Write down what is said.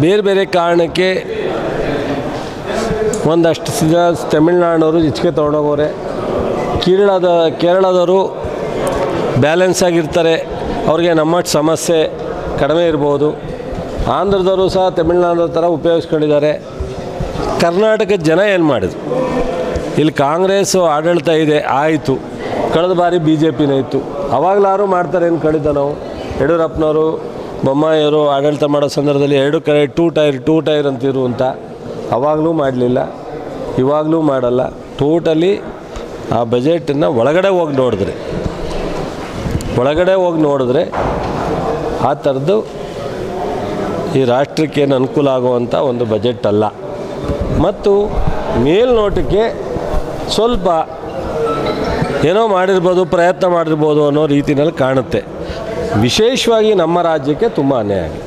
ಬೇರೆ ಬೇರೆ ಕಾರಣಕ್ಕೆ ಒಂದಷ್ಟು ತಮಿಳ್ನಾಡವರು ಹೆಚ್ಚಿಗೆ ತೊಗೊಂಡೋಗೋರೆ, ಕೇರಳದವರು ಬ್ಯಾಲೆನ್ಸ್ ಆಗಿರ್ತಾರೆ, ಅವ್ರಿಗೆ ನಮ್ಮಷ್ಟು ಸಮಸ್ಯೆ ಕಡಿಮೆ ಇರ್ಬೋದು. ಆಂಧ್ರದವರು ಸಹ ತಮಿಳ್ನಾಡು ಥರ ಉಪಯೋಗಿಸ್ಕೊಂಡಿದ್ದಾರೆ. ಕರ್ನಾಟಕದ ಜನ ಏನು ಮಾಡಿದ್ರು? ಇಲ್ಲಿ ಕಾಂಗ್ರೆಸ್ಸು ಆಡಳಿತ ಇದೆ, ಆಯಿತು. ಕಳೆದ ಬಾರಿ ಬಿ ಜೆ ಪಿನೇ ಇತ್ತು. ಅವಾಗಲಾರು ಮಾಡ್ತಾರೆ ಏನು ಕಡಿತ ನಾವು? ಯಡಿಯೂರಪ್ಪನವರು ಬೊಮ್ಮಾಯಿಯವರು ಆಡಳಿತ ಮಾಡೋ ಸಂದರ್ಭದಲ್ಲಿ 2 ಕಡೆ ಟೂ ಟೈರ್ ಅಂತಿರು ಅಂತ ಅವಾಗಲೂ ಮಾಡಲಿಲ್ಲ, ಇವಾಗಲೂ ಮಾಡಲ್ಲ. ಟೋಟಲಿ ಆ ಬಜೆಟನ್ನು ಒಳಗಡೆ ಹೋಗಿ ನೋಡಿದ್ರೆ ಆ ಥರದ್ದು ಈ ರಾಷ್ಟ್ರಕ್ಕೆ ಏನು ಅನುಕೂಲ ಆಗುವಂಥ ಒಂದು ಬಜೆಟ್ ಅಲ್ಲ. ಮತ್ತು ಮೇಲ್ನೋಟಕ್ಕೆ ಸ್ವಲ್ಪ ಏನೋ ಮಾಡಿರ್ಬೋದು, ಪ್ರಯತ್ನ ಮಾಡಿರ್ಬೋದು ಅನ್ನೋ ರೀತಿಯಲ್ಲಿ ಕಾಣುತ್ತೆ. ವಿಶೇಷವಾಗಿ ನಮ್ಮ ರಾಜ್ಯಕ್ಕೆ ತುಂಬ ಅನ್ಯಾಯ ಆಗಿದೆ.